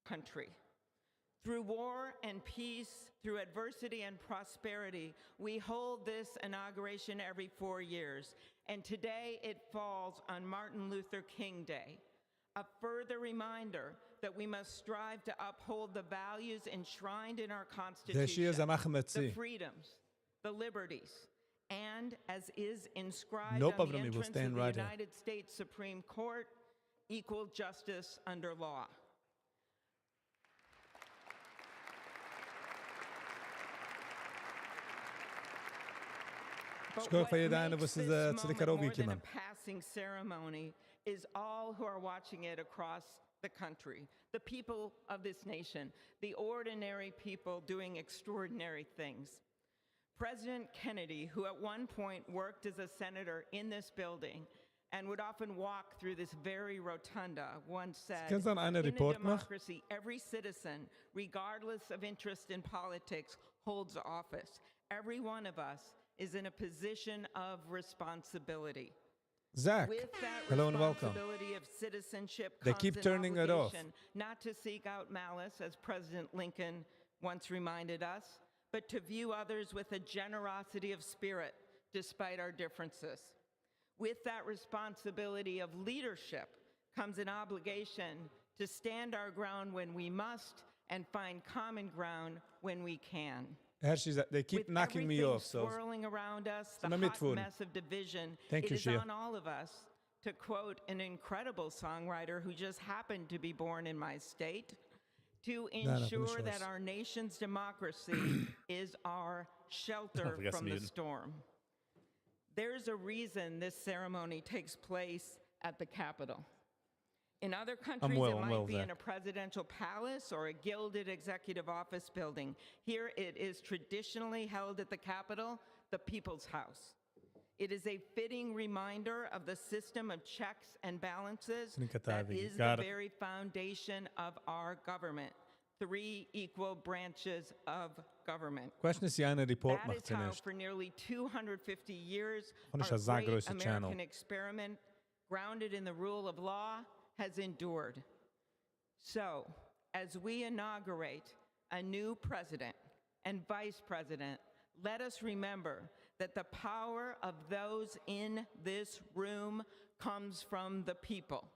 country. Through war and peace, through adversity and prosperity, we hold this inauguration every 4 years, and today it falls on Martin Luther King Day, a further reminder that we must strive to uphold the values enshrined in our Constitution, the freedoms, the liberties, and as is inscribed on the entrance of the United States Supreme Court, equal justice under law. But what makes this moment more than a passing ceremony is all who are watching it across the country, the people of this nation, the ordinary people doing extraordinary things. President Kennedy, who at one point worked as a senator in this building and would often walk through this very rotunda, once said, in a democracy, every citizen, regardless of interest in politics, holds office. Every one of us is in a position of responsibility. Zach, hello and welcome. Of citizenship they keep turning it off. Not to seek out malice, as President Lincoln once reminded us, but to view others with a generosity of spirit despite our differences. With that responsibility of leadership comes an obligation to stand our ground when we must and find common ground when we can. They keep knocking me off. So swirling around us, the hot mess of division, it is on all of us, to quote an incredible songwriter who just happened to be born in my state, to ensure that our nation's democracy is our shelter from the storm. There's a reason this ceremony takes place at the Capitol. In other countries, it might be in a presidential palace or a gilded executive office building. Here, it is traditionally held at the Capitol, the People's House. It is a fitting reminder of the system of checks and balances that is the very foundation of our government. 3 equal branches of government. That is how, for nearly 250 years, our great American experiment, grounded in the rule of law, has endured. So, as we inaugurate a new president and vice president, let us remember that the power of those in this room comes from the people.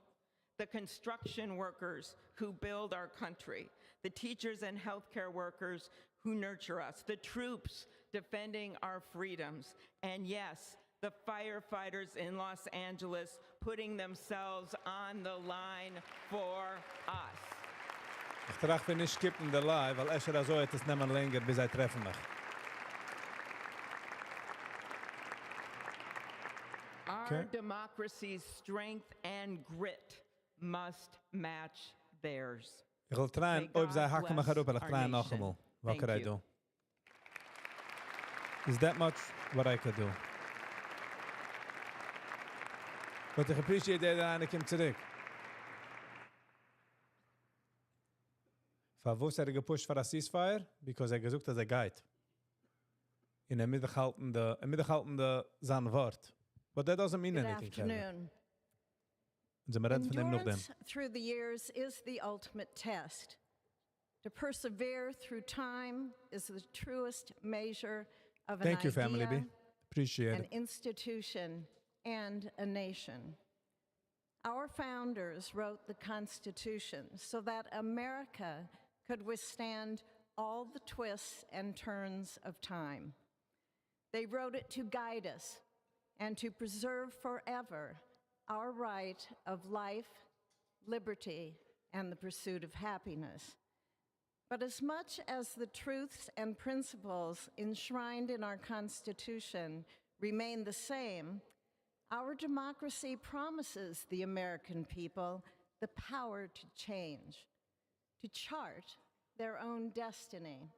The construction workers who build our country, the teachers and healthcare workers who nurture us, the troops defending our freedoms, and yes, the firefighters in Los Angeles putting themselves on the line for us. Ich trage nicht skippen der live, weil Escher so etwas nehmen länger bis sie treffen mich. Our democracy's strength and grit must match theirs. Ich will trauen, ob sie hacken mich herup, ich trauen noch einmal. What could I do? Is that much what I could do? But I appreciate that Anna came zurück. Verwusst gepusht for a ceasefire? Because gesucht, dass geht. In der Mittelhaltende sein Wort. But that doesn't mean anything. Good afternoon. Endurance through the years is the ultimate test. To persevere through time is the truest measure of Thank you, Family B. Appreciate an it. institution, and a nation. Our founders wrote the Constitution so that America could withstand all the twists and turns of time. They wrote it to guide us and to preserve forever our right of life, liberty, and the pursuit of happiness. But as much as the truths and principles enshrined in our Constitution remain the same, our democracy promises the American people the power to change, to chart their own destiny.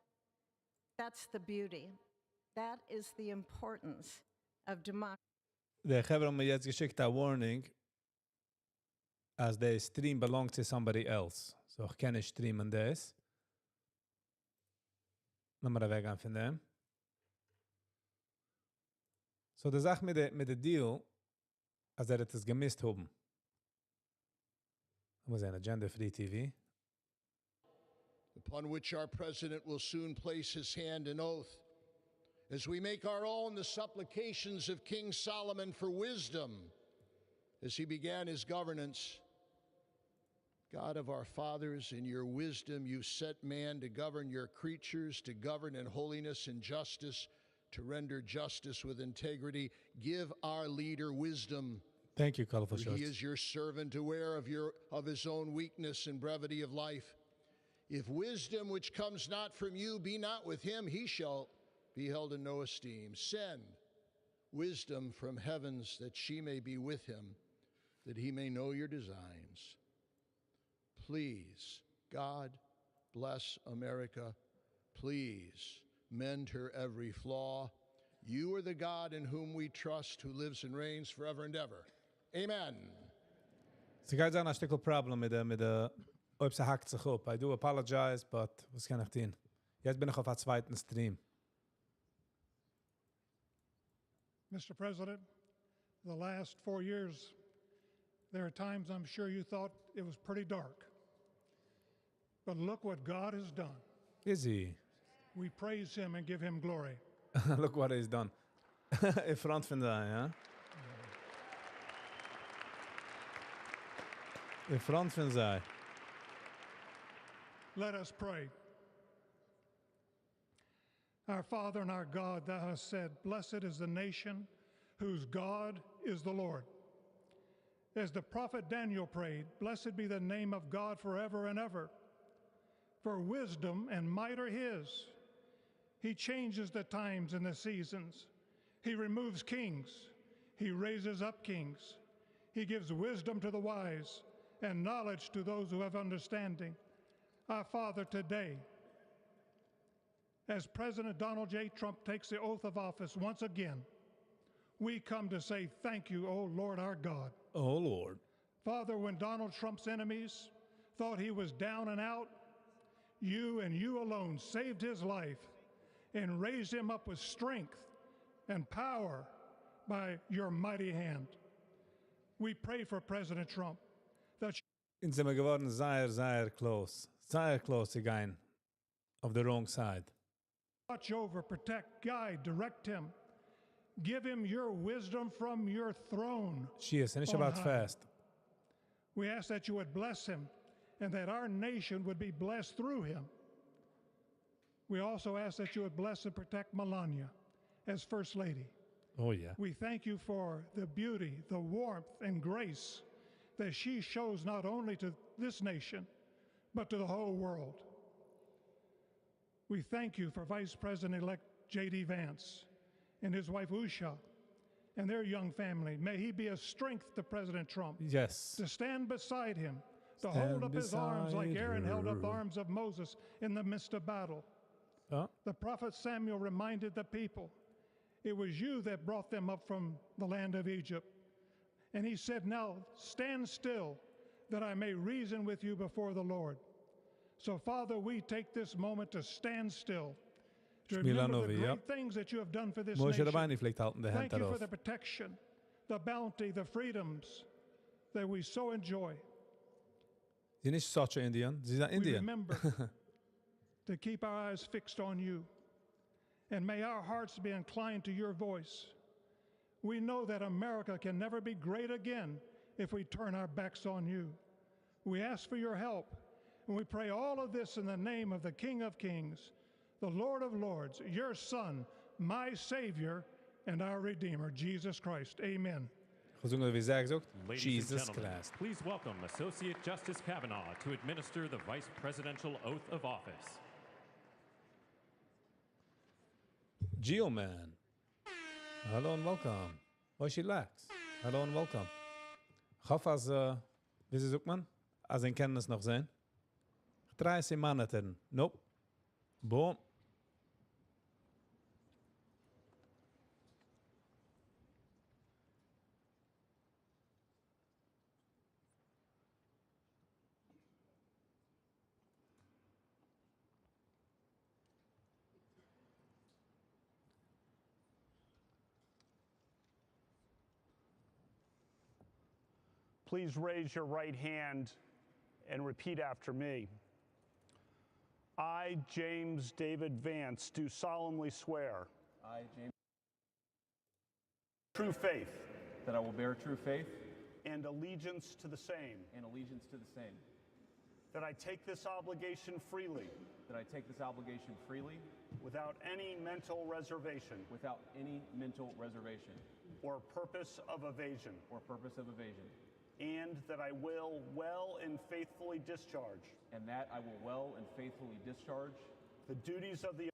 That's the beauty. That is the importance of democracy. Der Hebron mir jetzt geschickt a warning as the stream belongs to somebody else. So ich kann nicht streamen das. Lass mal weg von dem. So der Sache mit der Deal, als hat es gemisst haben. Was ein Agenda Free TV. upon which our president will soon place his hand and oath, as we make our own the supplications of King Solomon for wisdom as he began his governance. God of our fathers, in your wisdom you set man to govern your creatures, to govern in holiness and justice, to render justice with integrity. Give our leader wisdom. Thank you, colorful For shorts. he is your servant, aware of his own weakness and brevity of life. If wisdom which comes not from you be not with him, he shall be held in no esteem. Send wisdom from heavens that she may be with him, that he may know your designs. Please, God, bless America. Please, mend her every flaw. You are the God in whom we trust, who lives and reigns forever and ever. Amen. Sie geht sagen, ein Stückel Problem mit der ob sie hackt sich up. I do apologize, but was kann ich tun? Jetzt bin ich auf der zweiten Stream. Mr. President, the last 4 years, there are times I'm sure you thought it was pretty dark. But look what God has done. Is he? We praise him and give him glory. Look what he's done. In front van daar, ja? In front van zij. Let us pray. Our Father and our God, thou hast said, blessed is the nation whose God is the Lord. As the prophet Daniel prayed, blessed be the name of God forever and ever. For wisdom and might are his. He changes the times and the seasons. He removes kings. He raises up kings. He gives wisdom to the wise and knowledge to those who have understanding. Our Father, today, as President Donald J. Trump takes the oath of office once again, we come to say thank you, O Lord our God. Oh, Lord. Father, when Donald Trump's enemies thought he was down and out, you and you alone saved his life and raised him up with strength and power by your mighty hand. We pray for President Trump that In sind wir geworden sehr close. Sehr close again. Of the wrong side. watch over, protect, guide, direct him. Give him your wisdom from your throne. She is, and it's on about high. fast. We ask that you would bless him and that our nation would be blessed through him. We also ask that you would bless and protect Melania as First Lady. Oh, yeah. We thank you for the beauty, the warmth, and grace that she shows not only to this nation, but to the whole world. We thank you for Vice President-elect J.D. Vance and his wife Usha and their young family. May he be a strength to President Trump. Yes. To stand beside him, to Stand hold up his arms like beside Aaron held up the her. arms of Moses in the midst of battle. Oh, The prophet Samuel reminded the people, it was you that brought them up from the land of Egypt. And he said, now stand still that I may reason with you before the Lord. So Father, we take this moment to stand still, to remember over, the great yep. things that you have done for this Moshe nation. Rabbeinu fliegt halten de hand Thank you for darauf. the protection, the bounty, the freedoms that we so enjoy. Sie ist nicht such an Indian, sie ist ein We Indian. remember to keep our eyes fixed on you. And may our hearts be inclined to your voice. We know that America can never be great again if we turn our backs on you. We ask for your help, and we pray all of this in the name of the King of Kings, the Lord of Lords, your Son, my Savior, and our Redeemer, Jesus Christ. Amen. Gezongen wie zij gezegd, Ladies Jesus and gentlemen, Christ. please welcome Associate Justice Kavanaugh to administer the Vice Presidential Oath of Office. Geoman. Hallo and welcome. Hoe je relax? Hallo and welcome. Ik hoop als, wie zoekt man? Als een kennis nog zijn. Ik draai ze monitoren. Nope. Boom. Please raise your right hand and repeat after me. I, James David Vance, do solemnly swear. I, James. True faith. That I will bear true faith. And allegiance to the same. And allegiance to the same. That I take this obligation freely. That I take this obligation freely. Without any mental reservation. Without any mental reservation. Or purpose of evasion. Or purpose of evasion. And that I will well and faithfully discharge. And that I will well and faithfully discharge. The duties of the